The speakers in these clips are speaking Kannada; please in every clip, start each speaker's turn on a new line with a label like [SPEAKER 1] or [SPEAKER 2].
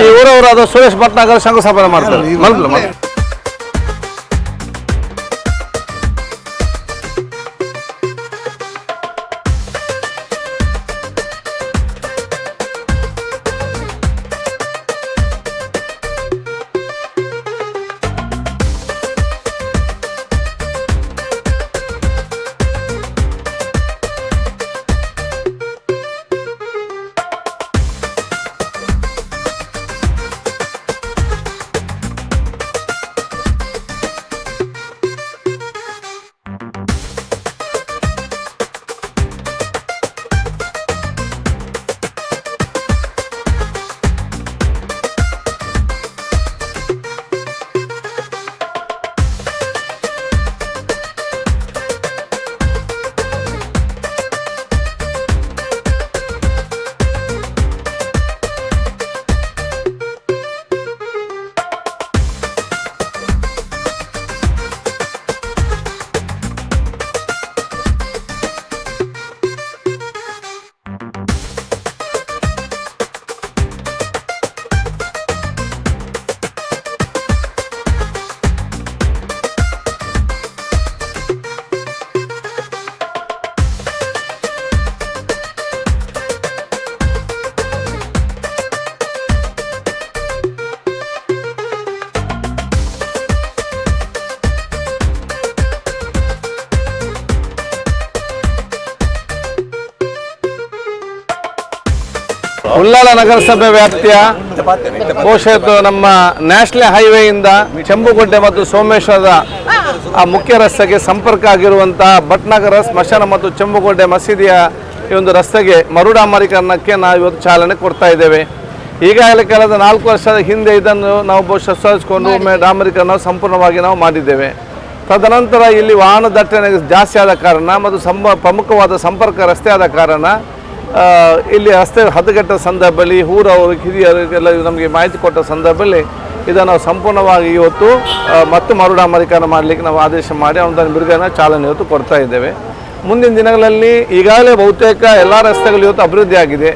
[SPEAKER 1] ಈ ಊರವರಾದ ಸುರೇಶ್ ಭಟ್ನಾಗರ್ ಶಂಕುಸ್ಥಾಪನೆ ಮಾಡ್ತಾರೆ. ಉಳ್ಳಾಲ ನಗರಸಭೆ ವ್ಯಾಪ್ತಿಯ ಬಹುಶಃ ನಮ್ಮ ನ್ಯಾಷನಲ್ ಹೈವೇಯಿಂದ ಚೆಂಬುಗುಡ್ಡೆ ಮತ್ತು ಸೋಮೇಶ್ವರದ ಆ ಮುಖ್ಯ ರಸ್ತೆಗೆ ಸಂಪರ್ಕ ಆಗಿರುವಂತಹ ಭಟ್ನಗರ ಸ್ಮಶಾನ ಮತ್ತು ಚೆಂಬುಗುಡ್ಡೆ ಮಸೀದಿಯ ಈ ಒಂದು ರಸ್ತೆಗೆ ಮರುಡಾಮರೀಕರಣಕ್ಕೆ ನಾವು ಇವತ್ತು ಚಾಲನೆ ಕೊಡ್ತಾ ಇದ್ದೇವೆ. ಈಗಾಗಲೇ ಕಳೆದ 4 ವರ್ಷದ ಹಿಂದೆ ಇದನ್ನು ನಾವು ಬಹುಶಃ ಸುಧಾರಿಸಿಕೊಂಡು ಒಮ್ಮೆ ಡಾಮರೀಕರಣ ಸಂಪೂರ್ಣವಾಗಿ ನಾವು ಮಾಡಿದ್ದೇವೆ. ತದನಂತರ ಇಲ್ಲಿ ವಾಹನ ದಟ್ಟಣೆ ಜಾಸ್ತಿ ಆದ ಕಾರಣ ಮತ್ತು ಪ್ರಮುಖವಾದ ಸಂಪರ್ಕ ರಸ್ತೆ ಆದ ಕಾರಣ ಇಲ್ಲಿ ರಸ್ತೆ ಹದಗೆಟ್ಟ ಸಂದರ್ಭದಲ್ಲಿ ಊರವರು ಹಿರಿಯರಿಗೆಲ್ಲ ನಮಗೆ ಮಾಹಿತಿ ಕೊಟ್ಟ ಸಂದರ್ಭದಲ್ಲಿ ಇದನ್ನು ನಾವು ಸಂಪೂರ್ಣವಾಗಿ ಇವತ್ತು ಮತ್ತು ಮರುಡಾಮರೀಕರಣ ಮಾಡಲಿಕ್ಕೆ ನಾವು ಆದೇಶ ಮಾಡಿ ಅನುದಾನ ಬಿಡುಗಡೆನ ಚಾಲನೆ ಇವತ್ತು ಕೊಡ್ತಾ ಇದ್ದೇವೆ. ಮುಂದಿನ ದಿನಗಳಲ್ಲಿ ಈಗಾಗಲೇ ಬಹುತೇಕ ಎಲ್ಲ ರಸ್ತೆಗಳು ಇವತ್ತು ಅಭಿವೃದ್ಧಿ ಆಗಿದೆ.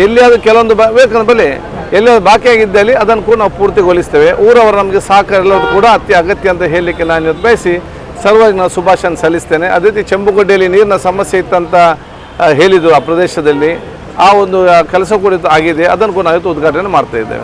[SPEAKER 1] ಎಲ್ಲಿಯಾದರೂ ಕೆಲವೊಂದು ಬೇಕಂದ್ರೆ ಎಲ್ಲಿಯಾದರೂ ಬಾಕಿಯಾಗಿದ್ದಲ್ಲಿ ಅದನ್ನು ಕೂಡ ನಾವು ಪೂರ್ತಿಗೊಳಿಸ್ತೇವೆ. ಊರವರು ನಮಗೆ ಸಹಕಾರ ಎಲ್ಲರೂ ಕೂಡ ಅಗತ್ಯ ಅಂತ ಹೇಳಲಿಕ್ಕೆ ನಾನು ಇವತ್ತು ಬಯಸಿ ಸರ್ವಾಗಿ ನಾನು ಶುಭಾಶಯ ಸಲ್ಲಿಸ್ತೇನೆ. ಅದೇ ರೀತಿ ಚೆಂಬುಗುಡ್ಡೆಯಲ್ಲಿ ನೀರಿನ ಸಮಸ್ಯೆ ಇತ್ತಂತ ಹೇಳಿದ್ದು ಆ ಪ್ರದೇಶದಲ್ಲಿ ಆ ಒಂದು ಕೆಲಸ ಕೂಡ ಆಗಿದೆ. ಅದನ್ನು ಕೂಡ ನಾವು ಇವತ್ತು ಉದ್ಘಾಟನೆ ಮಾಡ್ತಾ ಇದ್ದೇವೆ.